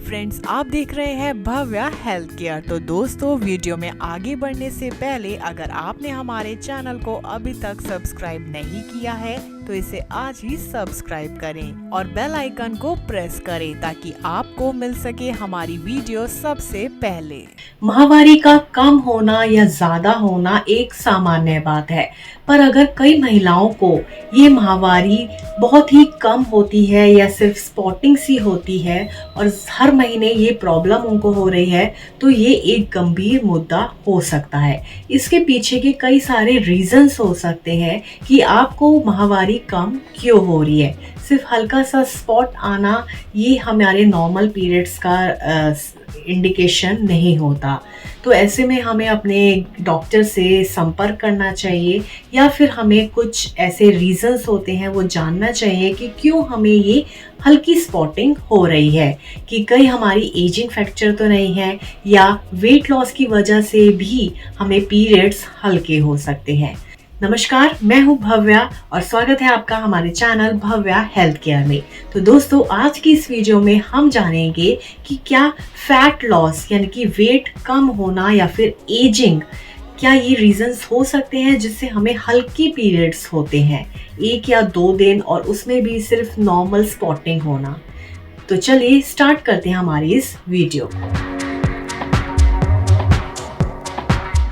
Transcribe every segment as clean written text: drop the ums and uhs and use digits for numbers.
Friends, आप देख रहे हैं भव्या हेल्थ केयर। तो दोस्तों, वीडियो में आगे बढ़ने से पहले अगर आपने हमारे चैनल को अभी तक सब्सक्राइब नहीं किया है तो इसे आज ही सब्सक्राइब करें और बेल आइकन को प्रेस करें ताकि आपको मिल सके हमारी वीडियो सबसे पहले। माहवारी का कम होना या ज्यादा होना एक सामान्य बात है, पर अगर कई महिलाओं को ये माहवारी बहुत ही कम होती है या सिर्फ स्पॉटिंग सी होती है और हर महीने ये प्रॉब्लम उनको हो रही है, तो ये एक गंभीर मुद्दा हो सकता है। इसके पीछे के कई सारे रीजंस हो सकते हैं कि आपको माहवारी कम क्यों हो रही है। सिर्फ हल्का सा स्पॉट आना ये हमारे नॉर्मल पीरियड्स का इंडिकेशन नहीं होता। तो ऐसे में हमें अपने डॉक्टर से संपर्क करना चाहिए या फिर हमें कुछ ऐसे रीजंस होते हैं वो जानना चाहिए कि क्यों हमें ये हल्की स्पॉटिंग हो रही है, कि कहीं हमारी एजिंग फैक्टर तो नहीं है या वेट लॉस की वजह से भी हमें पीरियड्स हल्के हो सकते हैं। नमस्कार, मैं हूँ भव्या और स्वागत है आपका हमारे चैनल भव्या हेल्थ केयर में। तो दोस्तों, आज की इस वीडियो में हम जानेंगे कि क्या फैट लॉस यानी कि वेट कम होना या फिर एजिंग, क्या ये रीजंस हो सकते हैं जिससे हमें हल्की पीरियड्स होते हैं 1 या 2 दिन और उसमें भी सिर्फ नॉर्मल स्पॉटिंग होना। तो चलिए स्टार्ट करते हैं हमारी इस वीडियो को।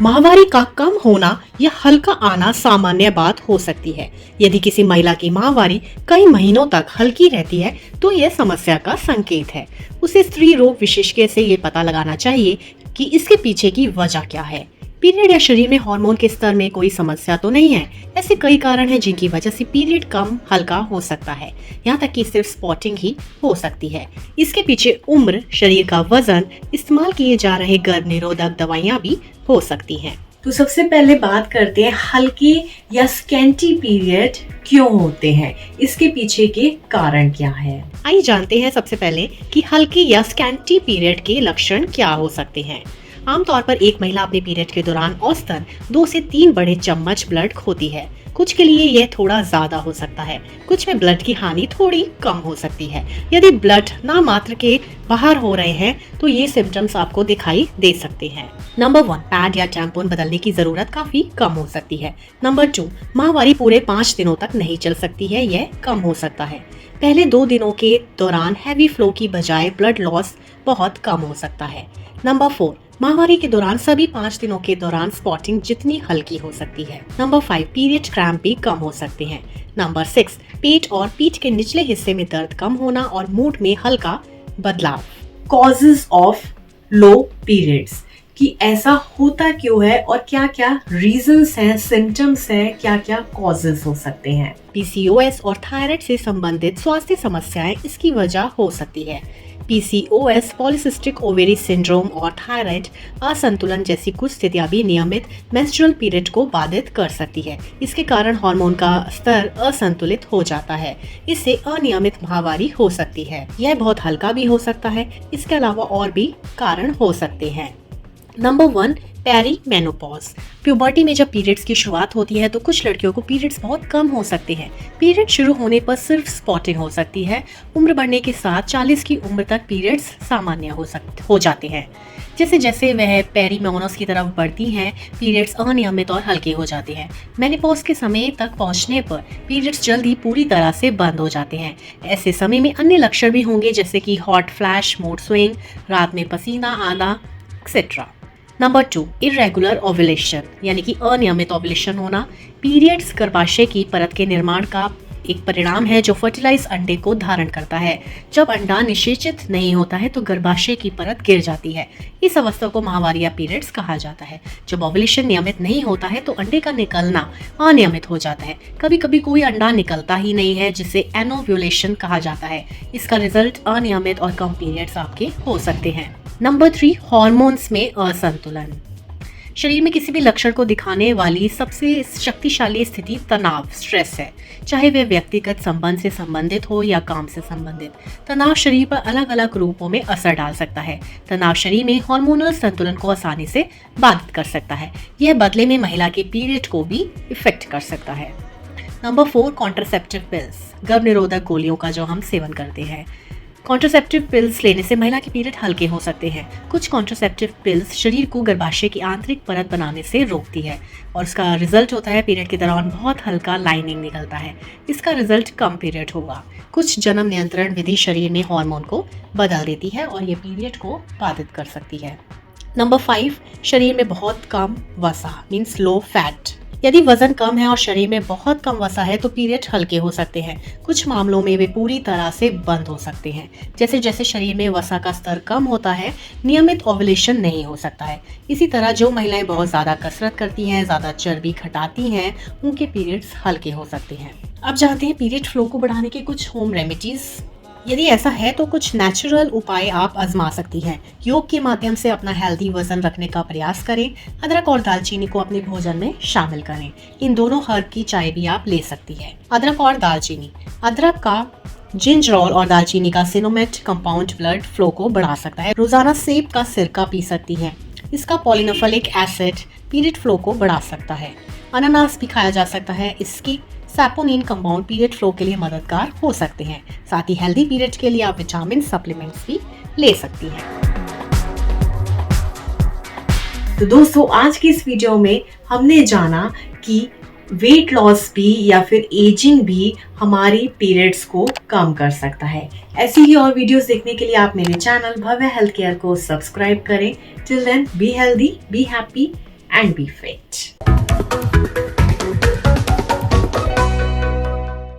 माहवारी का कम होना या हल्का आना सामान्य बात हो सकती है। यदि किसी महिला की माहवारी कई महीनों तक हल्की रहती है तो यह समस्या का संकेत है। उसे स्त्री रोग विशेषज्ञ से ये पता लगाना चाहिए कि इसके पीछे की वजह क्या है। पीरियड या शरीर में हार्मोन के स्तर में कोई समस्या तो नहीं है। ऐसे कई कारण हैं जिनकी वजह से पीरियड कम हल्का हो सकता है, यहाँ तक कि सिर्फ स्पॉटिंग ही हो सकती है। इसके पीछे उम्र, शरीर का वजन, इस्तेमाल किए जा रहे गर्भ निरोधक दवाइयाँ भी हो सकती हैं। तो सबसे पहले बात करते हैं हल्के या स्कैंटी पीरियड क्यों होते हैं, इसके पीछे के कारण क्या है। आइए जानते हैं सबसे पहले कि हल्के या स्कैंटी पीरियड के लक्षण क्या हो सकते हैं। आमतौर पर एक महिला अपने पीरियड के दौरान औसतन 2 से 3 बड़े चम्मच ब्लड खोती है। कुछ के लिए यह थोड़ा ज्यादा हो सकता है, कुछ में ब्लड की हानि थोड़ी कम हो सकती है। यदि ब्लड नामात्र के बाहर हो रहे हैं तो ये सिम्टम्स आपको दिखाई दे सकते हैं। नंबर 1, पैड या टैम्पून बदलने की जरूरत काफी कम हो सकती है। नंबर 2, माहवारी पूरे 5 दिनों तक नहीं चल सकती है, यह कम हो सकता है। पहले 2 दिनों के दौरान हैवी फ्लो की बजाय ब्लड लॉस बहुत कम हो सकता है। नंबर 4, माहवारी के दौरान सभी 5 दिनों के दौरान स्पॉटिंग जितनी हल्की हो सकती है। नंबर 5, पीरियड क्रैम्प भी कम हो सकते हैं। नंबर 6, पेट और पीठ के निचले हिस्से में दर्द कम होना और मूड में हल्का बदलाव। कॉजेज ऑफ लो पीरियड्स, कि ऐसा होता क्यों है और क्या क्या रीजंस हैं, सिम्टम्स हैं, क्या क्या कॉजेज हो सकते हैं। पीसीओएस और थायराइड से संबंधित स्वास्थ्य समस्याएं इसकी वजह हो सकती है। पीसीओएस, पॉलीसिस्टिक ओवेरी सिंड्रोम और थायराइड असंतुलन जैसी कुछ स्थितियां भी नियमित मेंस्ट्रुअल पीरियड को बाधित कर सकती है। इसके कारण हार्मोन का स्तर असंतुलित हो जाता है। इससे अनियमित माहवारी हो सकती है। यह बहुत हल्का भी हो सकता है। इसके अलावा और भी कारण हो सकते हैं। Number 1, perimenopause. प्यूबर्टी में जब पीरियड्स की शुरुआत होती है तो कुछ लड़कियों को पीरियड्स बहुत कम हो सकते हैं। पीरियड शुरू होने पर सिर्फ स्पॉटिंग हो सकती है। उम्र बढ़ने के साथ 40 की उम्र तक पीरियड्स सामान्य हो जाते हैं। जैसे जैसे वह पेरीमेनोपॉज की तरफ बढ़ती हैं, पीरियड्स अनियमित और हल्के हो जाते हैं। मेनोपॉज के समय तक पहुंचने पर पीरियड्स जल्दी पूरी तरह से बंद हो जाते हैं। ऐसे समय में अन्य लक्षण भी होंगे जैसे कि हॉट फ्लैश, मूड स्विंग, रात में पसीना आना, एक्सेट्रा। नंबर 2, इरेगुलर ओव्यूलेशन यानी कि अनियमित ओव्यूलेशन होना। पीरियड्स गर्भाशय की परत के निर्माण का एक परिणाम है जो फर्टिलाइज अंडे को धारण करता है। जब अंडा निषेचित नहीं होता है तो गर्भाशय की परत गिर जाती है। इस अवस्था को माहवारी या पीरियड्स कहा जाता है। जब ओव्यूलेशन नियमित नहीं होता है तो अंडे का निकलना अनियमित हो जाता है। कभी कभी कोई अंडा निकलता ही नहीं है, जिसे एनोव्यूलेशन कहा जाता है। इसका रिजल्ट अनियमित और कम पीरियड्स आपके हो सकते हैं। नंबर 3, हार्मोन्स में असंतुलन। शरीर में किसी भी लक्षण को दिखाने वाली सबसे शक्तिशाली स्थिति तनाव, स्ट्रेस है, चाहे वह व्यक्तिगत संबंध से संबंधित हो या काम से संबंधित। तनाव शरीर पर अलग अलग रूपों में असर डाल सकता है। तनाव शरीर में हार्मोनल संतुलन को आसानी से बाधित कर सकता है। यह बदले में महिला के पीरियड को भी इफेक्ट कर सकता है। नंबर 4, कॉन्ट्रासेप्टिव पिल्स, गर्भ निरोधक गोलियों का जो हम सेवन करते हैं। कॉन्ट्रासेप्टिव पिल्स लेने से महिला के पीरियड हल्के हो सकते हैं। कुछ कॉन्ट्रासेप्टिव पिल्स शरीर को गर्भाशय की आंतरिक परत बनाने से रोकती है और इसका रिजल्ट होता है पीरियड के दौरान बहुत हल्का लाइनिंग निकलता है। इसका रिजल्ट कम पीरियड होगा। कुछ जन्म नियंत्रण विधि शरीर में हार्मोन को बदल देती है और ये पीरियड को बाधित कर सकती है। नंबर 5, शरीर में बहुत कम वसा मीन्स लो फैट। यदि वजन कम है और शरीर में बहुत कम वसा है तो पीरियड हल्के हो सकते हैं। कुछ मामलों में वे पूरी तरह से बंद हो सकते हैं। जैसे जैसे शरीर में वसा का स्तर कम होता है, नियमित ओव्यूलेशन नहीं हो सकता है। इसी तरह जो महिलाएं बहुत ज़्यादा कसरत करती हैं, ज़्यादा चर्बी घटाती हैं, उनके पीरियड्स हल्के हो सकते हैं। अब जानते हैं पीरियड फ्लो को बढ़ाने के कुछ होम रेमेडीज। यदि ऐसा है तो कुछ नेचुरल उपाय आप आजमा सकती हैं। योग के माध्यम से अपना हेल्दी वजन रखने का प्रयास करें। अदरक और दालचीनी को अपने भोजन में शामिल करें। इन दोनों हर्ब की चाय भी आप ले सकती हैं। अदरक और दालचीनी, अदरक का जिंजरोल और दालचीनी का सिनोमेट कंपाउंड ब्लड फ्लो को बढ़ा सकता है। रोजाना सेब का सिरका पी सकती हैं। इसका पॉलिनोफोलिक एसिड पीरियड फ्लो को बढ़ा सकता है। अनानास भी खाया जा सकता है। इसकी सैपोनिन कंपाउंड पीरियड फ्लो के लिए मददगार हो सकते हैं। साथ ही हेल्दी पीरियड के लिए आप विटामिन सप्लीमेंट्स भी ले सकती हैं। तो दोस्तों, आज की इस वीडियो में हमने जाना कि वेट लॉस भी या फिर एजिंग भी हमारी पीरियड्स को कम कर सकता है। ऐसी ही और वीडियोस देखने के लिए आप मेरे चैनल भव्य हेल्थ केयर को सब्सक्राइब करें। Till then, be healthy, be happy and be fit.